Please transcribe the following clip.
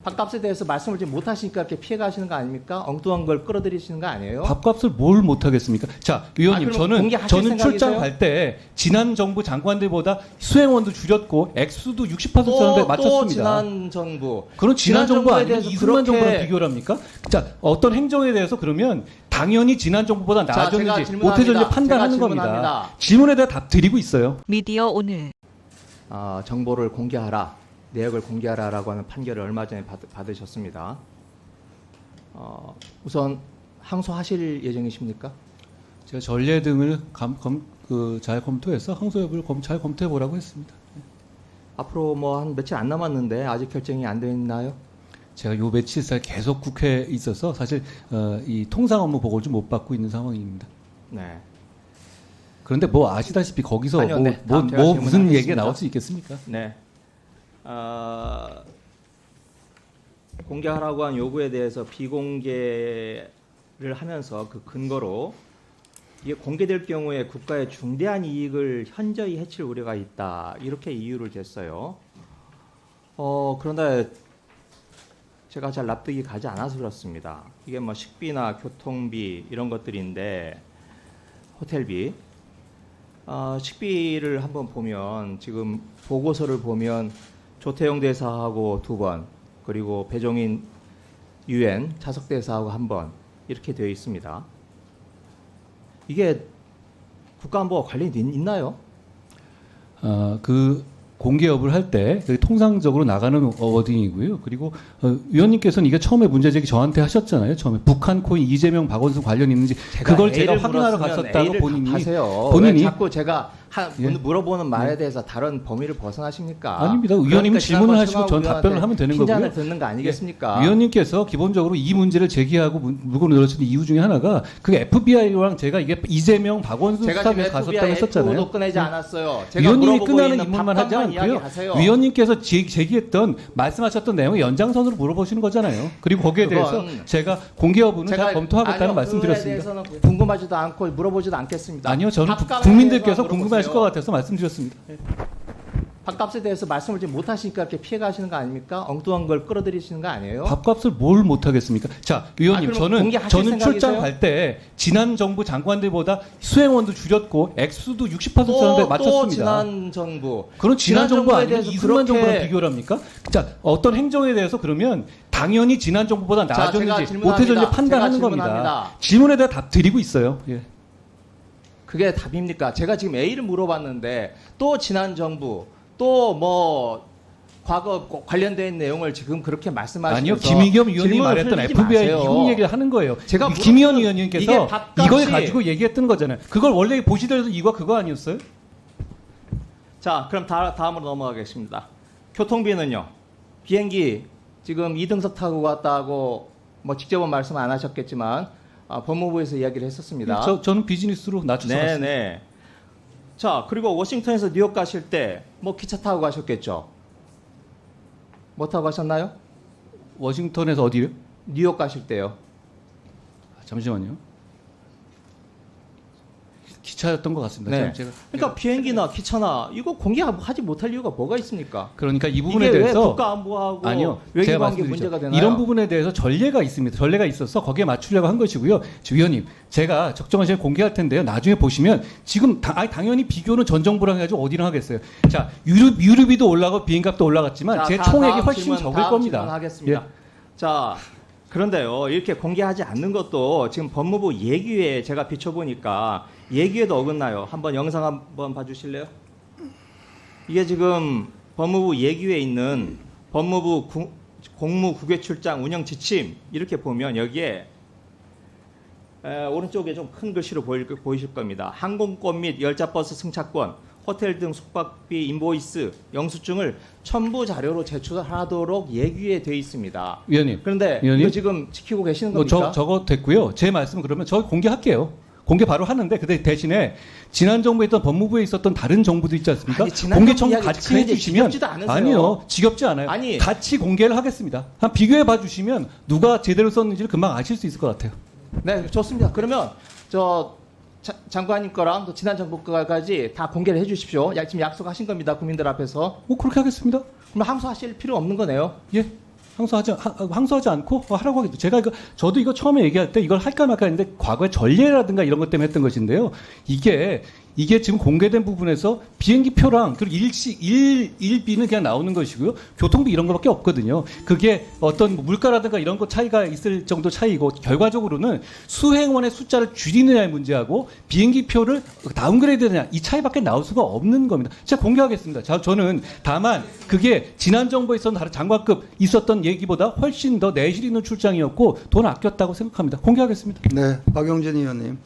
밥값에 대해서 말씀을 좀 못하시니까 이렇게 피해가시는 거 아닙니까? 엉뚱한 걸 끌어들이시는 거 아니에요? 밥값을 뭘 못하겠습니까? 자, 의원님, 그럼 공개하실 저는 생각이세요? 출장 갈 때 지난 정부 장관들보다 수행원도 줄였고 액수도 60%였는데 맞췄습니다. 또 지난 정부. 그런 지난 정부 정부에 아니면 대해서 이승만 그렇게- 정부랑 비교를 합니까? 자, 어떤 행정에 대해서 그러면 당연히 지난 정부보다 제가 나아졌는지 질문합니다. 못해졌는지 판단하는 제가 겁니다. 질문합니다. 질문에 대해 답 드리고 있어요. 미디어 오늘 정보를 공개하라, 내역을 공개하라라고 하는 판결을 얼마 전에 받으셨습니다. 우선 항소하실 예정이십니까? 제가 전례 등을 잘 검토해서 항소 여부를 잘 검토해 보라고 했습니다. 앞으로 뭐 한 며칠 안 남았는데 아직 결정이 안 됐나요? 제가 요 며칠 사이 계속 국회에 있어서 사실 이 통상 업무 보고를 좀 못 받고 있는 상황입니다. 네. 그런데 뭐 아시다시피 거기서 아니요, 네. 다음 제가 무슨 질문하겠습니다. 얘기가 나올 수 있겠습니까? 네. 공개하라고 한 요구에 대해서 비공개를 하면서 그 근거로 이게 공개될 경우에 국가의 중대한 이익을 현저히 해칠 우려가 있다. 이렇게 이유를 댔어요. 그런데 제가 잘 납득이 가지 않아서 그렇습니다. 이게 뭐 식비나 교통비 이런 것들인데 호텔비 식비를 한번 보면 지금 보고서를 보면 조태용 대사하고 2번 그리고 배종인 UN 차석 대사하고 1번 이렇게 되어 있습니다. 이게 국가안보와 관련이 있나요? 그 공개 여부를 할 때 통상적으로 나가는 워딩이고요. 그리고 위원님께서는 이게 처음에 문제 제기 저한테 하셨잖아요. 처음에 북한 코인 이재명 박원순 관련 있는지 그걸 제가 확인하러 갔었다고 본인이 왜 자꾸 제가 예. 물어보는 말에 대해서 다른 범위를 벗어나십니까? 아닙니다. 의원님은 질문을 하시고 전 답변을 하면 되는 거고요. 핀잔을 듣는 거 아니겠습니까? 위원님께서 기본적으로 이 문제를 제기하고 물고 늘어진 이유 중에 하나가 그 FBI랑 제가 이게 이재명 박원순 제가 수사에 지금 갔었다고 FBI 했었잖아요. F도 꺼내지 않았어요. 제가 위원님이 물어보고 끝나는 있는 인물만 하지 답답한 않고요. 이야기하세요. 위원님께서 제기했던 말씀하셨던 내용을 연장선으로 물어보시는 거잖아요. 그리고 거기에 대해서 그건 제가 공개 여부는 잘 검토하겠다는 아니요, 말씀드렸습니다. 그거에 대해서는 궁금하지도 않고 물어보지도 않겠습니다. 아니요, 저는 밥값에 국민들께서 대해서 궁금해하실 것 물어보세요. 같아서 말씀드렸습니다. 밥값에 대해서 말씀을 좀 못하시니까 이렇게 피해가시는 거 아닙니까? 엉뚱한 걸 끌어들이시는 거 아니에요? 밥값을 뭘 못하겠습니까? 자, 의원님, 그럼 공개하실 저는 출장 생각이세요? 갈 때 지난 정부 장관들보다 수행원도 줄였고 액수도 60%였는데 또 맞췄습니다. 지난 정부. 그런 지난 정부 정부에 아니면 대해서 이승만 그렇게- 정부랑 비교를 합니까? 자, 어떤 행정에 대해서 그러면 당연히 지난 정부보다 제가 나아졌는지 질문합니다. 못해졌는지 판단하는 제가 겁니다. 질문합니다. 질문에 대해 답 드리고 있어요. 예. 그게 답입니까? 제가 지금 A를 물어봤는데 또 지난 정부 또 뭐 과거 관련된 내용을 지금 그렇게 말씀하시면서 아니요, 김의겸 의원이 질문을 말했던 흘리지 FBI 마세요. 이혼 얘기를 하는 거예요. 제가 김의겸 물어보는 의원님께서 이게 밥값이- 이걸 가지고 얘기했던 거잖아요. 그걸 원래 보시더라도 이거 그거 아니었어요? 자, 그럼 다음으로 넘어가겠습니다. 교통비는요. 비행기 지금 2등석 타고 갔다고 뭐 직접은 말씀 안 하셨겠지만 법무부에서 이야기를 했었습니다. 저는 비즈니스로 낮춰서 갔습니다. 네네. 자, 그리고 워싱턴에서 뉴욕 가실 때 뭐 기차 타고 가셨겠죠? 뭐 타고 가셨나요? 워싱턴에서 어디요? 뉴욕 가실 때요. 잠시만요. 기차였던 것 같습니다. 네. 제가 그러니까 비행기나 기차나 이거 공개하지 못할 이유가 뭐가 있습니까? 그러니까 이 부분에 이게 왜 대해서 국가안보하고 아니요. 제가 외교관계 말씀드리죠. 문제가 되나요? 이런 부분에 대해서 전례가 있습니다. 전례가 있어서 거기에 맞추려고 한 것이고요. 위원님, 제가 적정한 시간에 공개할 텐데요. 나중에 보시면 지금 당연히 비교는 전 정부랑 해가지고 어디랑 하겠어요. 자, 유류비도 올라가고 비행값도 올라갔지만 제 총액이 훨씬 적을 겁니다. 하겠습니다. 예. 자, 그런데요. 이렇게 공개하지 않는 것도 지금 법무부 예규에 제가 비춰보니까 예규에도 어긋나요. 한번 영상 한번 봐주실래요? 이게 지금 법무부 예규에 있는 법무부 공무 국외출장 운영 지침 이렇게 보면 여기에 오른쪽에 좀 큰 글씨로 보이실 겁니다. 항공권 및 열차버스 승차권, 호텔 등 숙박비 인보이스, 영수증을 첨부 자료로 제출하도록 예규에 돼 있습니다. 위원님. 그런데 위원님? 이거 지금 지키고 계시는 겁니까? 저거 됐고요. 제 말씀 그러면 저 공개할게요. 공개 바로 하는데 근데 대신에 지난 정부에 있던 법무부에 있었던 다른 정부도 있지 않습니까? 아니, 지난 공개 정부 청구 이야기 같이 그게 이제 해주시면 지겹지도 않으세요? 아니요, 지겹지 않아요. 아니. 같이 공개를 하겠습니다. 한 비교해 봐주시면 누가 제대로 썼는지를 금방 아실 수 있을 것 같아요. 네, 좋습니다. 그러면 장관님 거랑 또 지난 정부 거까지 다 공개를 해주십시오. 지금 약속하신 겁니다. 국민들 앞에서. 그렇게 하겠습니다. 그럼 항소하실 필요 없는 거네요. 예. 항소하지 않고 하라고 하겠죠. 제가 저도 이거 처음에 얘기할 때 이걸 할까 말까 했는데 과거의 전례라든가 이런 것 때문에 했던 것인데요. 이게 지금 공개된 부분에서 비행기 표랑 그리고 일비는 그냥 나오는 것이고요. 교통비 이런 거밖에 없거든요. 그게 어떤 물가라든가 이런 거 차이가 있을 정도 차이고 결과적으로는 수행원의 숫자를 줄이느냐의 문제하고 비행기 표를 다운그레이드느냐 이 차이밖에 나올 수가 없는 겁니다. 제가 공개하겠습니다. 저는 다만 그게 지난 정부에 있었던 다른 장관급 있었던 얘기보다 훨씬 더 내실 있는 출장이었고 돈 아꼈다고 생각합니다. 공개하겠습니다. 네, 박용진 의원님.